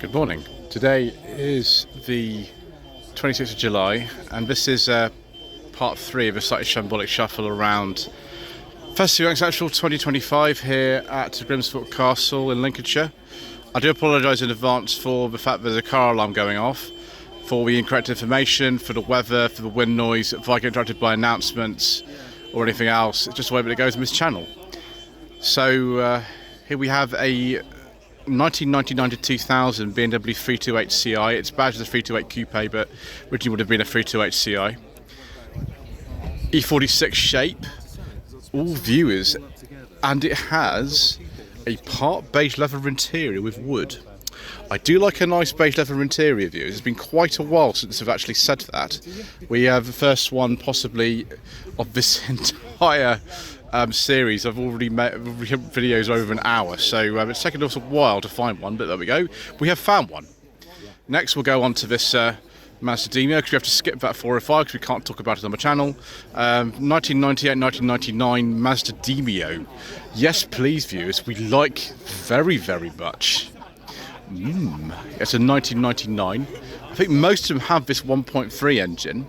Good morning. Today is the 26th of July, and this is part 3 of a slightly shambolic shuffle around Festival Unexceptional 2025 here at Grimsthorpe Castle in Lincolnshire. I do apologise in advance for the fact there's a car alarm going off, for the incorrect information, for the weather, for the wind noise, if I get interrupted by announcements or anything else. It's just the way that it goes in this channel. So here we have a 1999 to 2000 BMW 328 Ci. It's badged as a 328 Coupe, but originally would have been a 328 Ci. E46 shape, all viewers, and it has a part beige leather interior with wood. I do like a nice beige leather interior, viewers. It's been quite a while since I've actually said that. We have the first one possibly of this entire series. I've already made videos over an hour, so it's taken us a while to find one, but there we go. We have found one. Next we'll go on to this Mazda Demio, because we have to skip that 405 because we can't talk about it on my channel. 1998-1999 Mazda Demio. Yes please viewers, we like very much. It's a 1999. I think most of them have this 1.3 engine.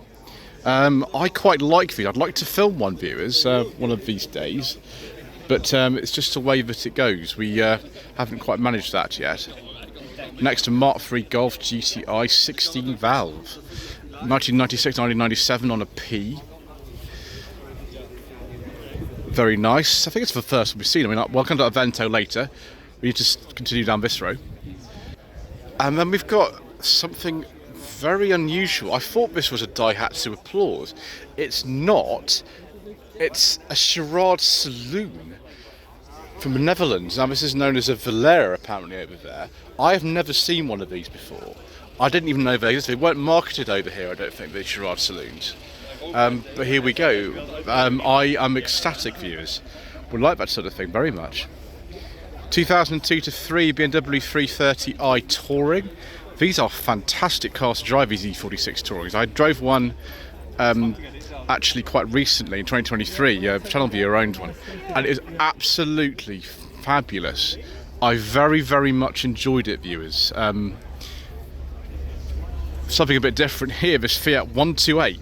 I quite like these. I'd like to film one, viewers, one of these days, but it's just the way that it goes. We haven't quite managed that yet. Next to Mark III Golf GTI 16 valve, 1996-1997 on a P. Very nice. I think it's the first one we've seen. I mean, we'll come to Avento later. We need to continue down this row. And then we've got something very unusual. I thought this was a Daihatsu Applause. It's not. It's a Charade Saloon from the Netherlands. Now this is known as a Valera apparently over there. I have never seen one of these before. I didn't even know they existed. They weren't marketed over here, I don't think, these Charade Saloons. But here we go. I am ecstatic, viewers. Would like that sort of thing very much. 2002 to 3 BMW 330i Touring. These are fantastic cars to drive, these E46 Tourings. I drove one actually quite recently in 2023. Channel Viewer owned one, and it is absolutely fabulous. I very much enjoyed it, viewers. Something a bit different here, this Fiat 128. I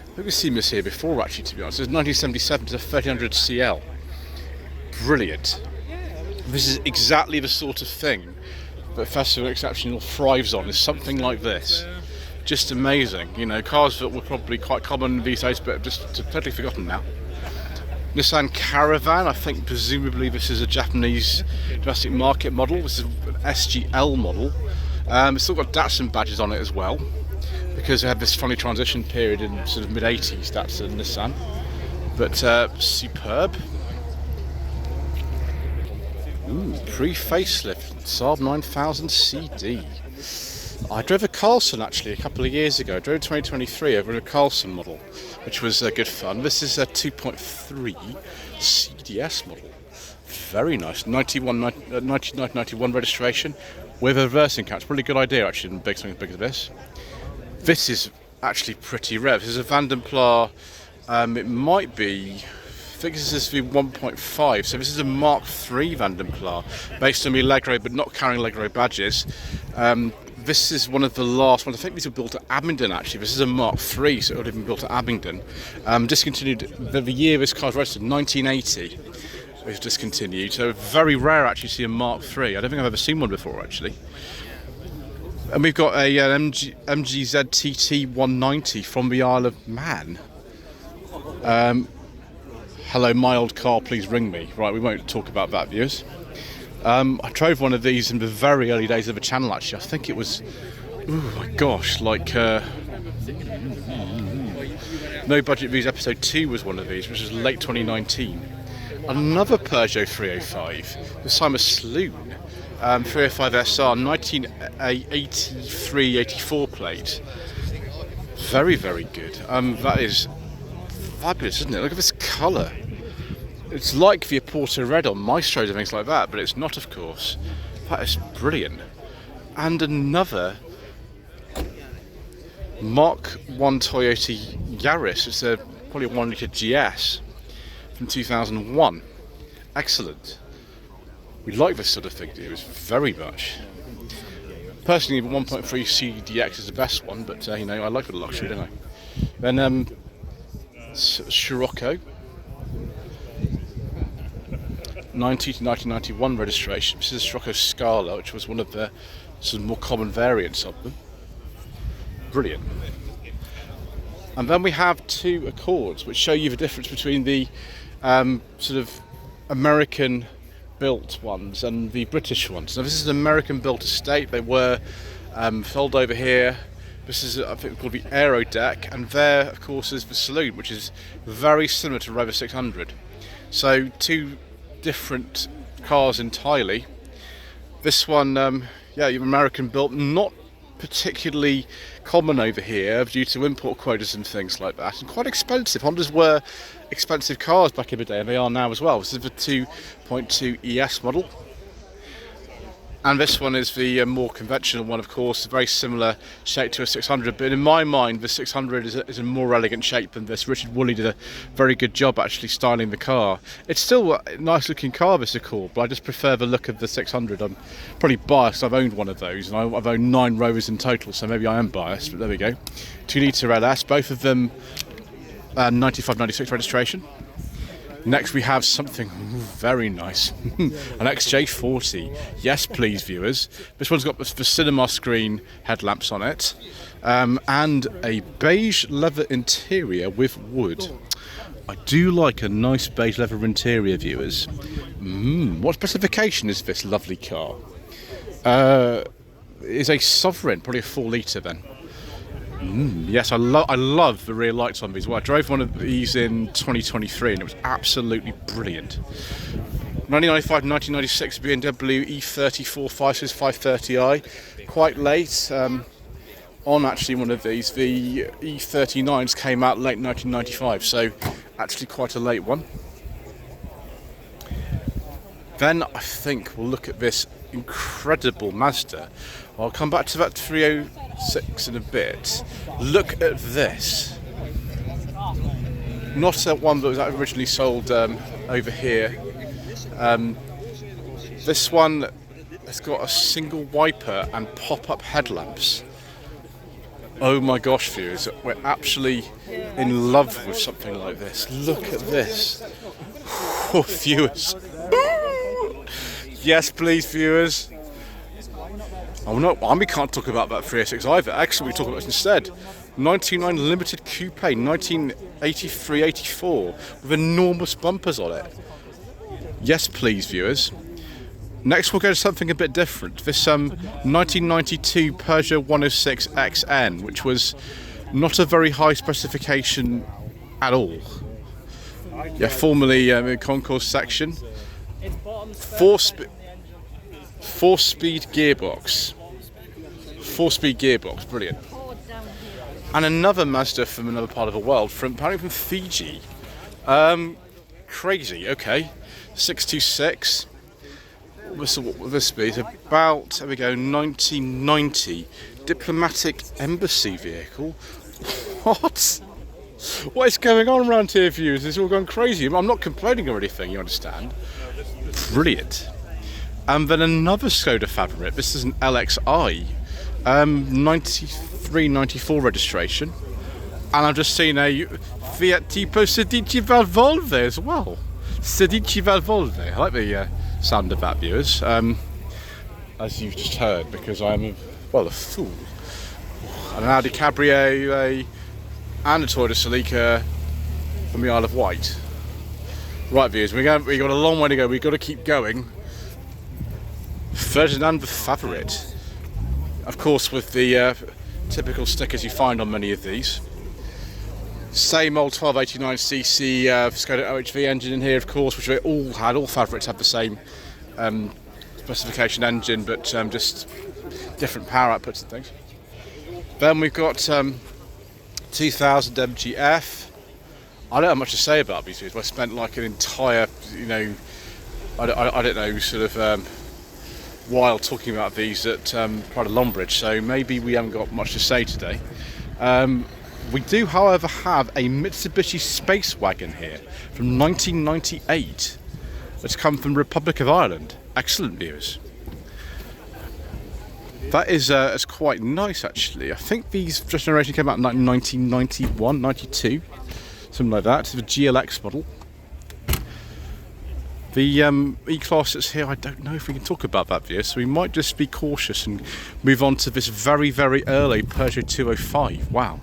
think we've seen this here before actually, to be honest. It's 1977 to 1300 CL. Brilliant. This is exactly the sort of thing that Festival Unexceptional thrives on, is something like this. Just amazing. You know, cars that were probably quite common these days, but just totally forgotten now. Nissan Caravan, I think presumably this is a Japanese domestic market model. This is an SGL model. It's still got Datsun badges on it as well, because they had this funny transition period in sort of mid-80s, Datsun and Nissan. But superb. Ooh, pre-facelift Saab 9000 CD. I drove a Carlson actually a couple of years ago. I drove 2023 over in a Carlson model, which was good fun. This is a 2.3 CDS model. Very nice. 1991 registration with a reversing catch. Really good idea actually, to make something big as this. This is actually pretty rare. This is a Vanden Plas. It might be. I think this is the 1.5, so this is a Mark III Vanden Plas, based on the Allegro but not carrying Allegro badges. This is one of the last ones. I think these were built at Abingdon actually. This is a Mark III, so it would have been built at Abingdon. Discontinued, the year this car was registered, 1980. It was discontinued, so very rare actually to see a Mark III. I don't think I've ever seen one before actually. And we've got a MGZ TT 190 from the Isle of Man. Hello, my old car, please ring me. Right, we won't talk about that, viewers. I drove one of these in the very early days of the channel, actually. I think it was, oh my gosh, like, No Budget Views episode 2 was one of these, which was late 2019. Another Peugeot 305, this time a Saloon. 305 SR, 1983-84 plate. Very good. That is fabulous, isn't it? Look at this colour. It's like the Porto Red on Maestros and things like that, but it's not, of course. That is brilliant. And another Mark I Toyota Yaris. It's probably a 1 litre GS from 2001. Excellent. We like this sort of thing, do we? Very much. Personally, 1.3 CDX is the best one, but you know, I like the luxury, don't I? Then Scirocco, 90 to 1991 registration. This is a Scirocco Scala, which was one of the sort of more common variants of them. Brilliant. And then we have two Accords, which show you the difference between the sort of American built ones and the British ones. Now this is an American built estate. They were filed over here. This is, I think, called the Aero Deck, and there of course is the saloon, which is very similar to Rover 600. So two different cars entirely. This one, yeah, American built, not particularly common over here due to import quotas and things like that, and quite expensive. Hondas were expensive cars back in the day, and they are now as well. This is the 2.2 ES model, and this one is the more conventional one, of course, very similar shape to a 600, but in my mind the 600 is a more elegant shape than this. Richard Woolley did a very good job actually styling the car. It's still a nice looking car, this Accord, but I just prefer the look of the 600. I'm probably biased. I've owned one of those, and I've owned 9 Rovers in total, so maybe I am biased, but there we go. 2 litre LS, both of them 95-96 registration. Next we have something very nice, an XJ40. Yes please viewers. This one's got the cinema screen headlamps on it, and a beige leather interior with wood. I do like a nice beige leather interior, viewers. What specification is this lovely car? Is a Sovereign, probably a 4 litre then. Yes, I love the rear lights on these. Well, I drove one of these in 2023 and it was absolutely brilliant. 1995-1996 BMW E34 5-series 530i, quite late on actually one of these. The E39s came out late 1995, so actually quite a late one. Then I think we'll look at this incredible Mazda. I'll come back to that 306 in a bit. Look at this. Not that one that was originally sold over here. This one has got a single wiper and pop-up headlamps. Oh my gosh, viewers, we're actually in love with something like this. Look at this. Oh, viewers. Yes, please, viewers. Oh no, we can't talk about that 306 either. Actually, we talk about it instead. 99 Limited Coupe, 1983-84, with enormous bumpers on it. Yes, please, viewers. Next, we'll go to something a bit different. This 1992 Peugeot 106 XN, which was not a very high specification at all. Yeah, formerly in concourse section. 4-speed gearbox. 4-speed gearbox, brilliant. And another Mazda from another part of the world, apparently from Fiji. Crazy, okay. 626. What will this be? It's about, there we go, 1990 diplomatic embassy vehicle. What? What is going on around here, viewers? It's all gone crazy. I'm not complaining or anything, you understand. Brilliant. And then another Skoda favorite. This is an LXI, 93-94 registration, and I've just seen a Fiat Tipo Sedici Valvolve as well. Sedici Valvolve. I like the sound of that, viewers. As you've just heard, because I'm a fool. And an Audi Cabriolet and a Toyota Celica from the Isle of Wight. Right, viewers, we've got a long way to go. We've got to keep going. Ferdinand the Favourite, of course, with the typical stickers you find on many of these. Same old 1289cc Skoda OHV engine in here, of course, which they all had. All Favourites have the same specification engine, but just different power outputs and things. Then we've got 2000 MGF. I don't have much to say about these vehicles. I spent like an entire, I don't know, sort of while talking about these at Pride of Longbridge, so maybe we haven't got much to say today. We do, however, have a Mitsubishi Space Wagon here from 1998 that's come from the Republic of Ireland. Excellent, viewers. That is quite nice, actually. I think these generation came out in 1991, 92, something like that. It's a GLX model. The E-Class that's here, I don't know if we can talk about that view, so we might just be cautious and move on to this very, very early Peugeot 205. Wow.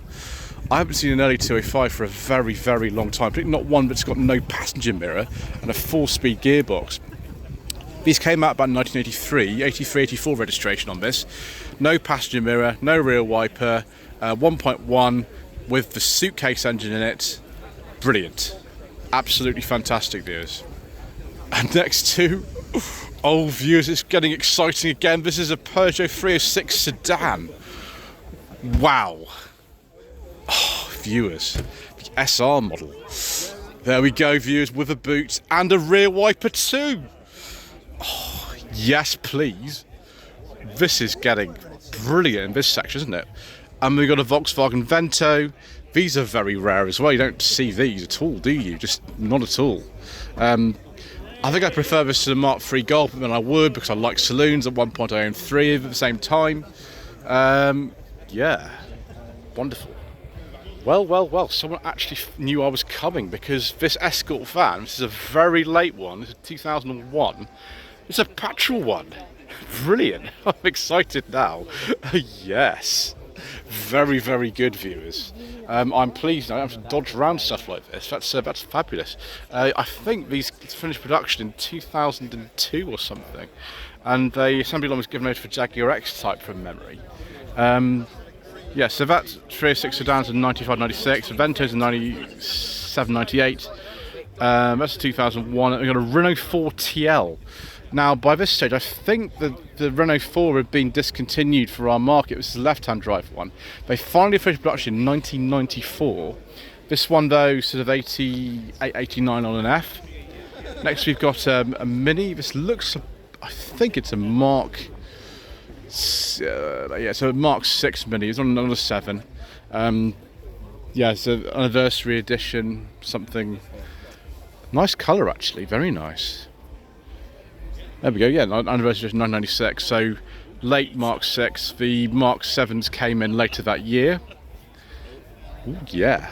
I haven't seen an early 205 for a very, very long time. Particularly not one that's got no passenger mirror and a 4-speed gearbox. These came out about 1983, 83, 84 registration on this. No passenger mirror, no rear wiper, 1.1 with the suitcase engine in it. Brilliant. Absolutely fantastic, viewers. And next to, oh viewers, it's getting exciting again. This is a Peugeot 306 sedan. Wow. Oh, viewers, the SR model. There we go, viewers, with a boot and a rear wiper too. Oh, yes, please. This is getting brilliant in this section, isn't it? And we've got a Volkswagen Vento. These are very rare as well. You don't see these at all, do you? Just not at all. I think I prefer this to the Mark III Golf than I would, because I like saloons. At one point I owned 3 at the same time. Yeah, wonderful. Well, someone actually knew I was coming, because this Escort van, this is a very late one, this is 2001, it's a petrol one. Brilliant. I'm excited now. Yes. Very, very good, viewers. I'm pleased I don't have to dodge around stuff like this. That's fabulous. I think these finished production in 2002 or something, and the assembly line was given over for Jaguar X-Type from memory. Yeah, so that's 306 sedans in 95, 96, Ventos in 97, 98. That's 2001. We've got a Renault 4 TL. Now, by this stage, I think the Renault 4 had been discontinued for our market. It was the left-hand drive one. They finally finished production in 1994. This one, though, sort of 88, 89 on an F. Next, we've got a Mini. This looks, I think it's a Mark... yeah, so a Mark 6 Mini. It's on a 7. Yeah, it's an anniversary edition, something... Nice colour, actually. Very nice. There we go, yeah, anniversary edition 1996, so late Mark 6. The Mark 7s came in later that year. Ooh, yeah.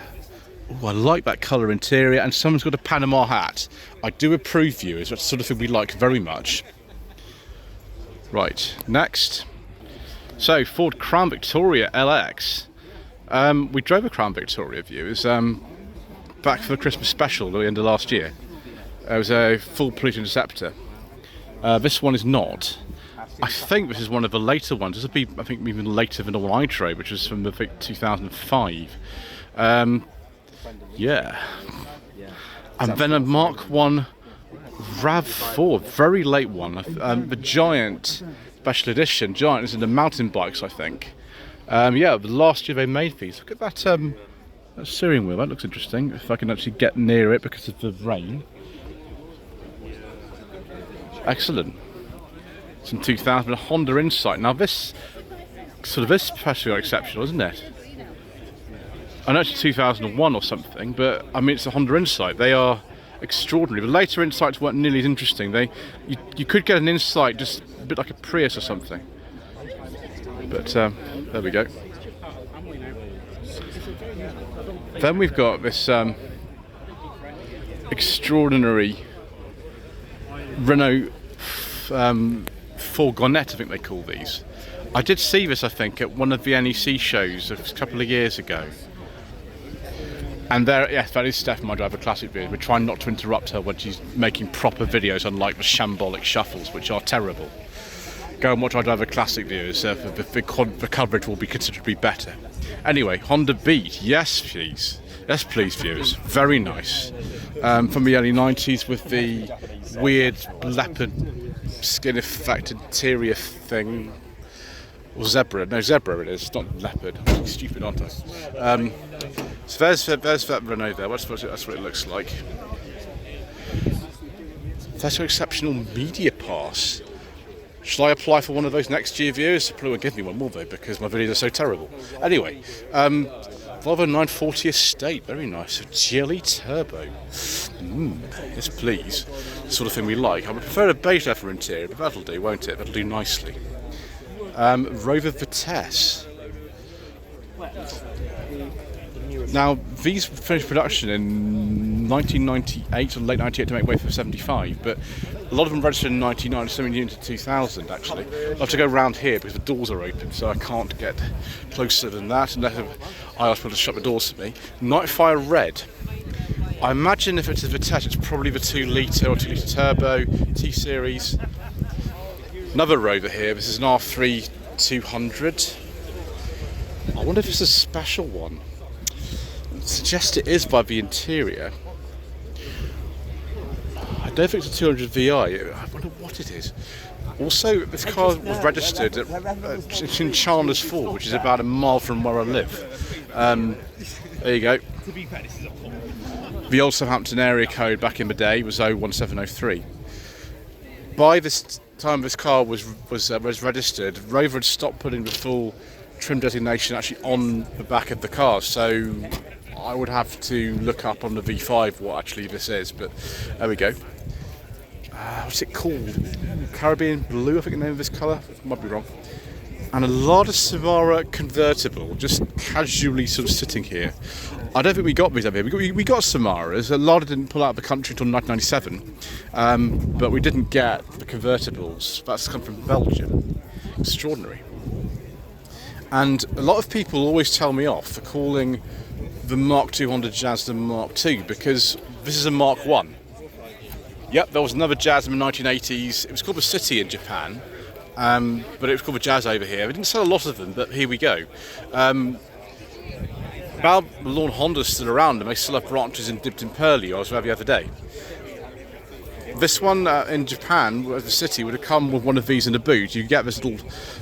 Ooh, I like that colour interior, and someone's got a Panama hat. I do approve, viewers, that's the sort of thing we like very much. Right, next. So, Ford Crown Victoria LX. We drove a Crown Victoria, viewers, back for the Christmas special at the end of last year. It was a full pollution interceptor. This one is not. I think this is one of the later ones. This would be, I think, even later than the one I drove, which was from the 2005. Yeah. And then a Mark 1 RAV4, very late one. The Giant Special Edition. Giant is in the mountain bikes, I think. Yeah, the last year they made these. Look at that, that steering wheel. That looks interesting. If I can actually get near it because of the rain. Excellent. It's in 2000, a Honda Insight. Now this especially exceptional, isn't it? I know it's 2001 or something, but I mean it's a Honda Insight. They are extraordinary. The later Insights weren't nearly as interesting. You could get an Insight just a bit like a Prius or something. But there we go. Then we've got this extraordinary Renault Fourgonette, I think they call these. I did see this, I think, at one of the NEC shows a couple of years ago. And there, yes, that is Steph, my driver classic videos. We're trying not to interrupt her when she's making proper videos, unlike the Shambolic shuffles, which are terrible. Go and watch our driver classic videos. The coverage will be considerably better. Anyway, Honda Beat, yes please. Yes please, viewers. Very nice. From the early 90s with the weird leopard skin effect interior thing. Or zebra. No, zebra it is, not leopard. I'm stupid, aren't I? So there's that Renault there. That's what it looks like. That's an exceptional media pass. Should I apply for one of those next year, viewers? Probably won't give me one, will they? Because my videos are so terrible. Anyway, Volvo 940 Estate, very nice. A GLE Turbo. Yes, please. The sort of thing we like. I would prefer a beige leather interior, but that'll do, won't it? That'll do nicely. Rover Vitesse. Now, these finished production in 1998 or late 98 to make way for 75, but a lot of them registered in 99, some into 2000 actually. I have to go around here because the doors are open, so I can't get closer than that unless I ask people to shut the doors for me. Nightfire Red. I imagine if it's a Vitesse, it's probably the 2 litre or 2 litre turbo, T-Series. Another Rover here, this is an R3 200. I wonder if it's a special one. I suggest it is by the interior. I don't think it's a 200 VI. I wonder what it is. Also, this car was registered it's in Chandler's Ford, which is about a mile from where I live. There you go. The old Southampton area code back in the day was 01703. By this time this car was registered, Rover had stopped putting the full trim designation actually on the back of the car, so I would have to look up on the V5 what actually this is, but there we go. What's it called? Caribbean Blue, I think the name of this colour. Might be wrong. And a Lada Samara convertible, just casually sort of sitting here. I don't think we got these up here. We got Samaras. Lada didn't pull out of the country until 1997, but we didn't get the convertibles. That's come from Belgium. Extraordinary. And a lot of people always tell me off for calling the Mark II Honda Jazz the Mark II because this is a Mark I. Yep, there was another Jazz in the 1980s. It was called the City in Japan, but it was called the Jazz over here. We didn't sell a lot of them, but here we go. About the lawn Honda's still around, and they still have branches in Dipped in Pearly. I was there the other day. This one in Japan, the City, would have come with one of these in the boot. You could get this little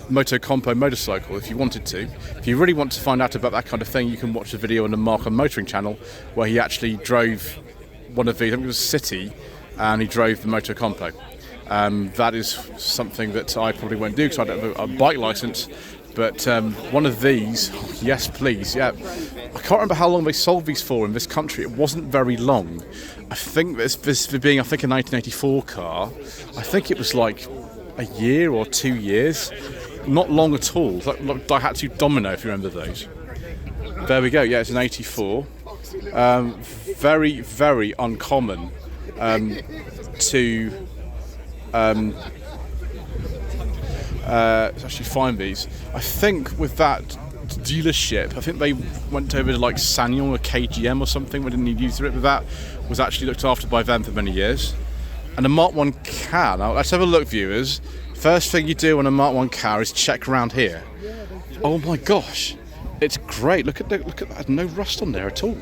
Moto Compo motorcycle if you wanted to. If you really want to find out about that kind of thing, you can watch a video on the Mark on Motoring channel where he actually drove one of these. I think it was City, and he drove the Moto Compo. That is something that I probably won't do because I don't have a bike license. But one of these, yes please, yeah. I can't remember how long they sold these for in this country. It wasn't very long. I think this being, a 1984 car, I think it was like a year or 2 years. Not long at all. Like Daihatsu Domino, if you remember those. There we go, yeah, it's an 84. Very, very uncommon to actually find these. I think with that dealership, I think they went over to like Sanyong or KGM or something. We didn't need use it, but that was actually looked after by them for many years. And a Mark 1 car. Now let's have a look, viewers. First thing you do on a Mark 1 car is check around here. Oh my gosh, it's great. Look at that. No rust on there at all.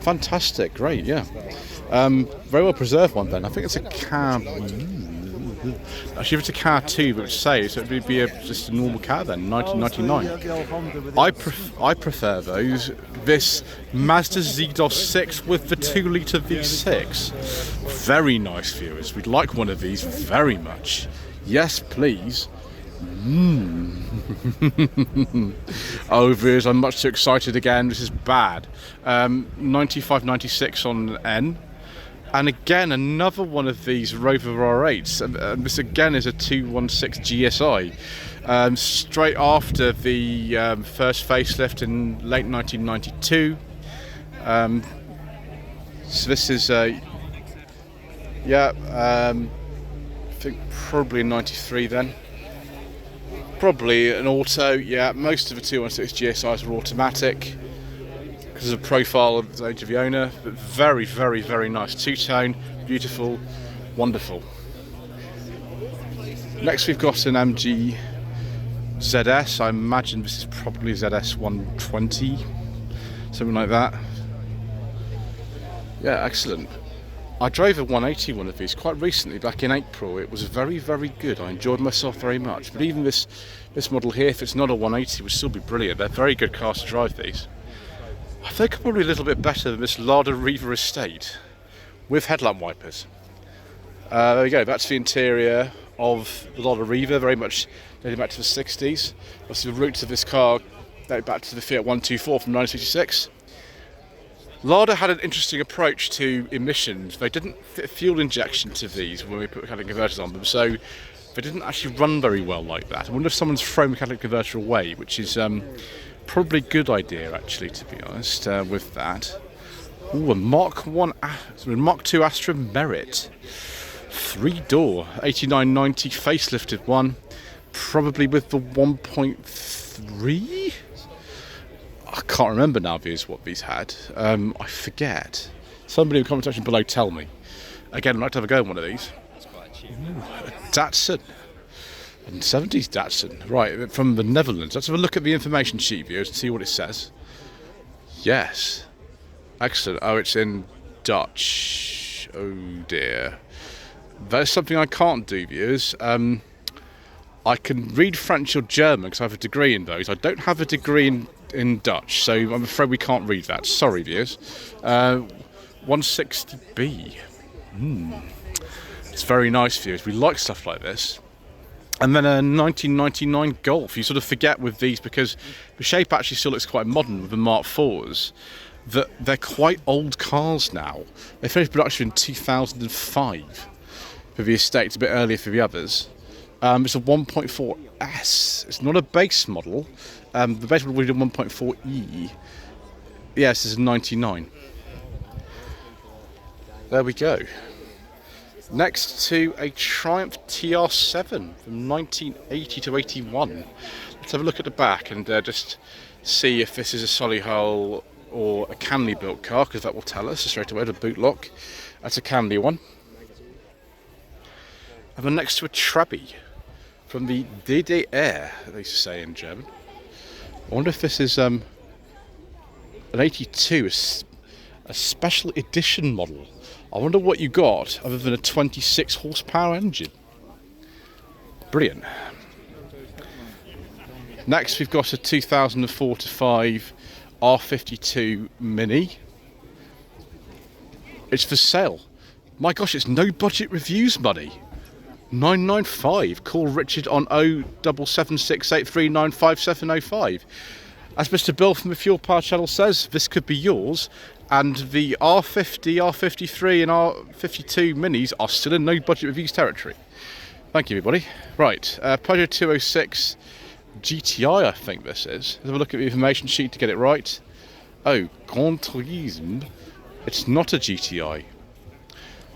Fantastic. Great. Yeah. Very well preserved one then. I think it's a car. Actually, if it's a car 2, but say so, it would be just a normal car then, 1999. I prefer those. This Mazda Z-Dos 6 with the 2 litre V6. Very nice, viewers. We'd like one of these very much. Yes, please. Oh, viewers, I'm much too excited again. This is bad. 9596 on N. And again, another one of these Rover R8s. This again is a 216 GSI. Straight after the first facelift in late 1992. So this is I think probably in 93 then. Probably an auto, yeah. Most of the 216 GSIs were automatic. Because of the profile of the age of the owner, but very, very, very nice. Two-tone, beautiful, wonderful. Next we've got an MG ZS. I imagine this is probably ZS 120, something like that. Yeah, excellent. I drove a 180 one of these quite recently, back in April. It was very, very good. I enjoyed myself very much. But even this model here, if it's not a 180, would still be brilliant. They're very good cars to drive, these. I think I'm probably a little bit better than this Lada Riva Estate with headlamp wipers. There we go, that's the interior of the Lada Riva, very much dating back to the 60s. Obviously the roots of this car date back to the Fiat 124 from 1966. Lada had an interesting approach to emissions. They didn't fit fuel injection to these when we put converters on them, so they didn't actually run very well like that. I wonder if someone's thrown the catalytic converter away, which is probably a good idea, actually, to be honest, with that. Ooh, a Mark 1, Mark 2 Astra Merit. 3-door, 8990 facelifted one. Probably with the 1.3? I can't remember now, viewers, what these had. I forget. Somebody in the comment section below tell me. Again, I'd like to have a go at one of these. Ooh, a Datsun. A 70s Datsun. Right, from the Netherlands. Let's have a look at the information sheet, viewers, and see what it says. Yes. Excellent. Oh, it's in Dutch. Oh, dear. That's something I can't do, viewers. I can read French or German because I have a degree in those. I don't have a degree in Dutch, so I'm afraid we can't read that. Sorry, viewers. 160B. It's very nice, viewers. We like stuff like this. And then a 1999 Golf. You sort of forget with these because the shape actually still looks quite modern with the Mark IVs. That they're quite old cars now. They finished production in 2005 for the estate. It's a bit earlier for the others. It's a 1.4S. It's not a base model. The base model will be a 1.4E. Yes, this is 99. There we go. Next to a Triumph TR7 from 1980 to 81. Let's have a look at the back and just see if this is a Solihull or a Camley built car, because that will tell us straight away. The boot lock. That's a Camley one. And then next to a Trabi from the DDR, they used to say in German. I wonder if this is an 82, a special edition model. I wonder what you got other than a 26 horsepower engine. Brilliant. Next we've got a 2004 to 5 R52 Mini. It's for sale. My gosh, it's no budget reviews money. 995. Call Richard on 07768395705. As Mr. Bill from the Fuel Power channel says, this could be yours. And the R50, R53 and R52 Minis are still in no budget reviews territory. Thank you, everybody. Right, Peugeot 206 GTI, I think this is. Let's have a look at the information sheet to get it right. Oh, Grand Tourisme. It's not a GTI.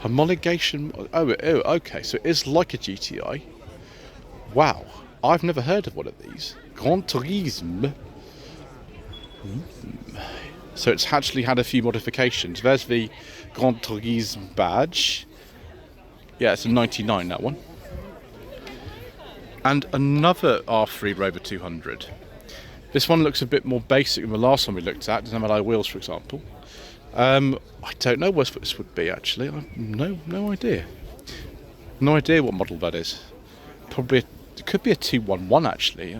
Homologation. Oh, okay, so it is like a GTI. Wow, I've never heard of one of these. Grand Tourisme. So it's actually had a few modifications. There's the Grand Tourisme badge. Yeah, it's a 99, that one. And another R3 Rover 200. This one looks a bit more basic than the last one we looked at. Doesn't have alloy wheels, for example. I don't know what this would be, actually. No idea. No idea what model that is. Probably it could be a 211, actually,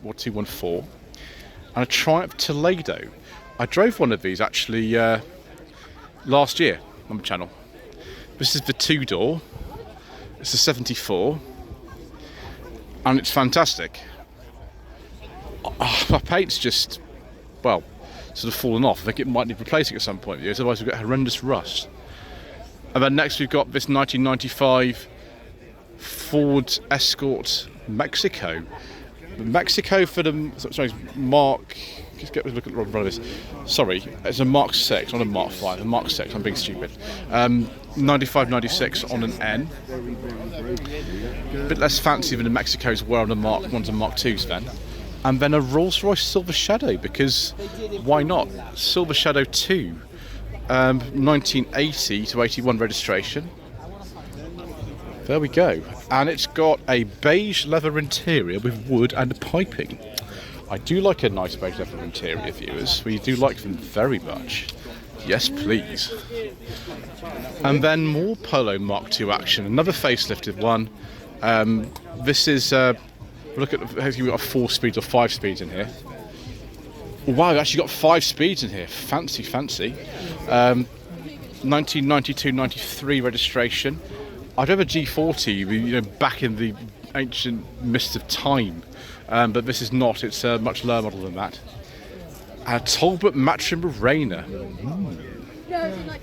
or 214. And a Triumph Toledo. I drove one of these, actually, last year on the channel. This is the 2-door. It's a 74. And it's fantastic. My paint's just, well, sort of fallen off. I think it might need replacing at some point, otherwise we've got horrendous rust. And then next we've got this 1995 Ford Escort Mexico. Mexico for the, sorry, Mark, just get a look at the front of this. Sorry, it's a Mark 6, not a Mark 5, a Mark 6, I'm being stupid. 95-96 on an N. A bit less fancy than the Mexicos were on the Mark 1s and Mark 2s then. And then a Rolls-Royce Silver Shadow, because why not? Silver Shadow 2, 1980 to 81 registration. There we go. And it's got a beige leather interior with wood and piping. I do like a nice beige leather interior, viewers. We do like them very much. Yes, please. And then more Polo Mark II action. Another facelifted one. This is... look at, we've got 4 speeds or 5 speeds in here. Wow, we've actually got 5 speeds in here. Fancy, fancy. 1992-93 registration. I drove a G40, back in the ancient mist of time, but this is not. It's a much lower model than that. A Talbot Matching Morena.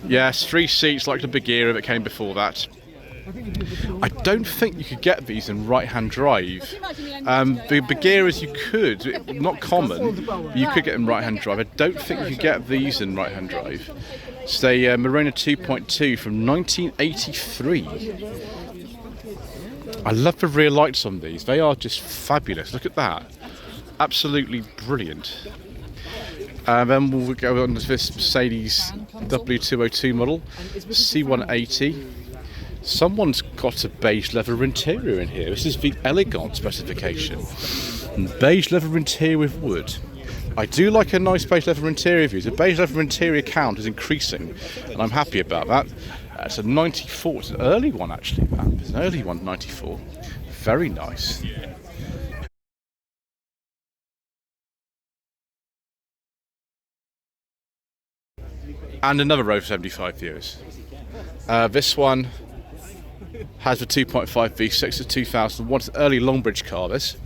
Yes, 3 seats like the Bagheera that came before that. I don't think you could get these in right-hand drive. The gears you could, not common, but you could get in right-hand drive. I don't think you could get these in right-hand drive. It's a Marina 2.2 from 1983. I love the rear lights on these. They are just fabulous. Look at that. Absolutely brilliant. Then we'll go on to this Mercedes W202 model, C180. Someone's got a beige leather interior in here. This is the Elegant specification. And beige leather interior with wood. I do like a nice beige leather interior view. The beige leather interior count is increasing, and I'm happy about that. It's a 94. It's an early one, actually. It's an early one, 94. Very nice. And another Rover 75 viewers. This one has the 2.5 V6 of 2001. It's an early Longbridge car, this.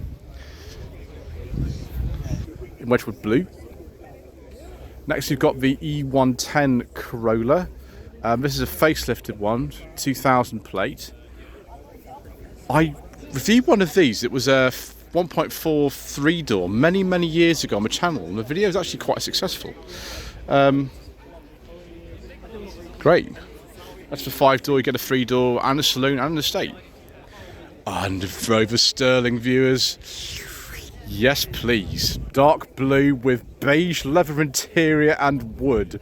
In Wedgwood blue. Next you've got the E110 Corolla. This is a facelifted one, 2000 plate. I reviewed one of these. It was a 1.4 3-door many years ago on my channel, and the video is actually quite successful. Great. That's for 5-door. You get a 3-door and a saloon and an estate. And Rover Sterling viewers. Yes, please. Dark blue with beige leather interior and wood.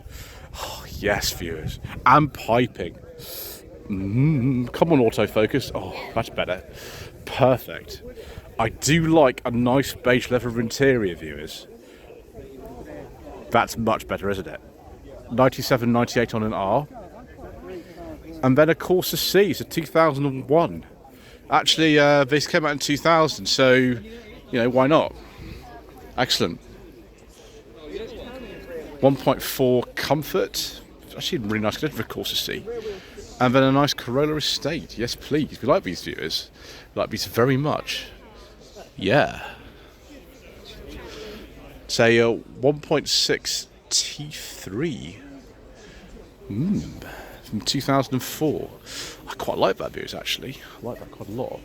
Oh, yes, viewers. And piping. Come on, autofocus. Oh, that's better. Perfect. I do like a nice beige leather interior, viewers. That's much better, isn't it? 97, 98 on an R. And then, of course, a C. It's a 2001. Actually, this came out in 2000, so, you know, why not? Excellent. 1.4 Comfort. Actually, really nice condition for a Corsa C. And then a nice Corolla Estate. Yes, please. We like these viewers. We like these very much. Yeah. It's a 1.6 T3. From 2004. I quite like that viewers, actually. I like that quite a lot.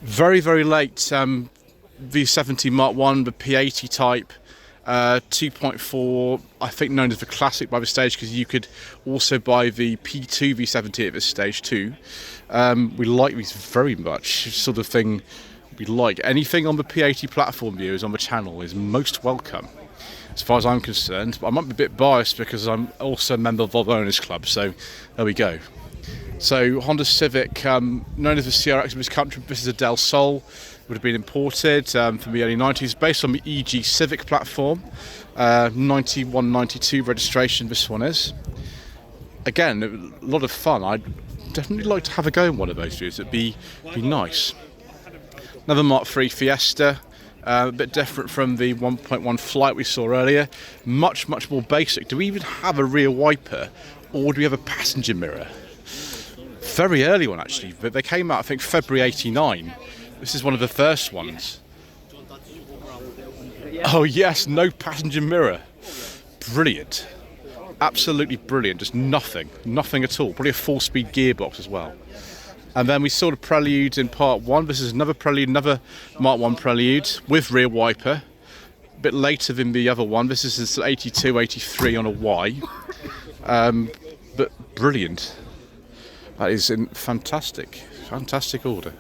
Very late V70 Mark 1, the P80 type. 2.4, I think known as the Classic by this stage, because you could also buy the P2 V70 at this stage too. We like these very much. Sort of thing we like. Anything on the P80 platform, viewers, on the channel is most welcome, as far as I'm concerned. But I might be a bit biased because I'm also a member of the Volvo Owners Club, so there we go. So Honda Civic, known as the CRX in this country, this is a Del Sol. Would have been imported from the early 90s, based on the EG Civic platform. 91, 92 registration, this one is. Again, a lot of fun. I'd definitely like to have a go in one of those views. It'd be nice. Another Mark III Fiesta. A bit different from the 1.1 Flight we saw earlier. Much more basic. Do we even have a rear wiper, or do we have a passenger mirror? Very early one, actually, but they came out, I think, February 89. This is one of the first ones. Oh yes, no passenger mirror. Brilliant. Absolutely brilliant. Just nothing at all. Probably a 4-speed gearbox as well. And then we saw the Prelude in part 1. This is another Prelude, another Mark 1 Prelude with rear wiper. A bit later than the other one. This is 82, 83 on a Y. But brilliant. That is in fantastic order.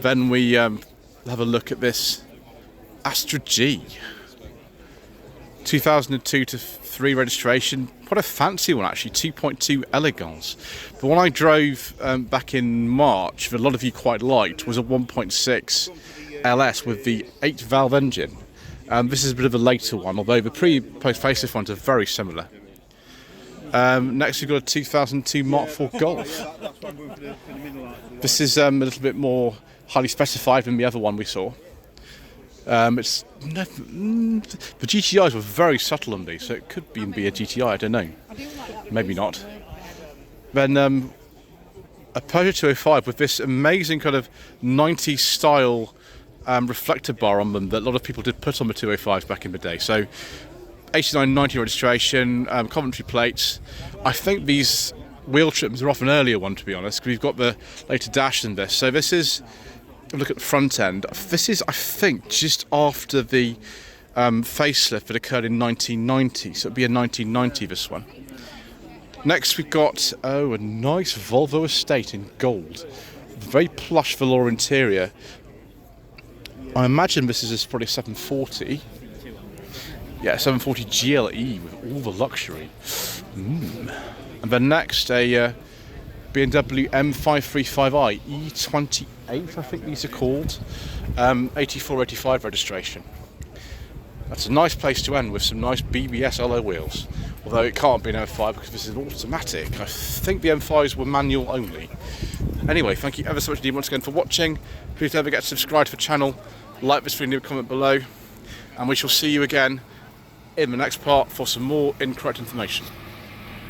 Then we have a look at this Astra G. 2002 to 3 registration. Quite a fancy one, actually. 2.2 Elegance. The one I drove back in March, that a lot of you quite liked, was a 1.6 LS with the 8-valve engine. This is a bit of a later one, although the pre-post facelift ones are very similar. Next we've got a 2002 Mark IV Golf. This is a little bit more highly specified than the other one we saw. The GTIs were very subtle on these, so it could be a GTI, I don't know. Maybe not. Then a Peugeot 205 with this amazing kind of 90s style reflector bar on them that a lot of people did put on the 205s back in the day. So 89, 90 registration, Coventry plates. I think these wheel trims are off an earlier one, to be honest, because we've got the later dash in this. So this is, look at the front end. This is, I think, just after the facelift that occurred in 1990. So it'll be a 1990, this one. Next we've got, a nice Volvo Estate in gold. Very plush velour interior. I imagine this is probably 740. Yeah, 740 GLE with all the luxury. And then next, a BMW M535i E28, I think these are called. 84, 85 registration. That's a nice place to end with some nice BBS alloy wheels. Although it can't be an M5 because this is automatic. I think the M5s were manual only. Anyway, thank you ever so much indeed once again for watching. Please don't forget to subscribe to the channel, like this video, comment below, and we shall see you again in the next part for some more incorrect information.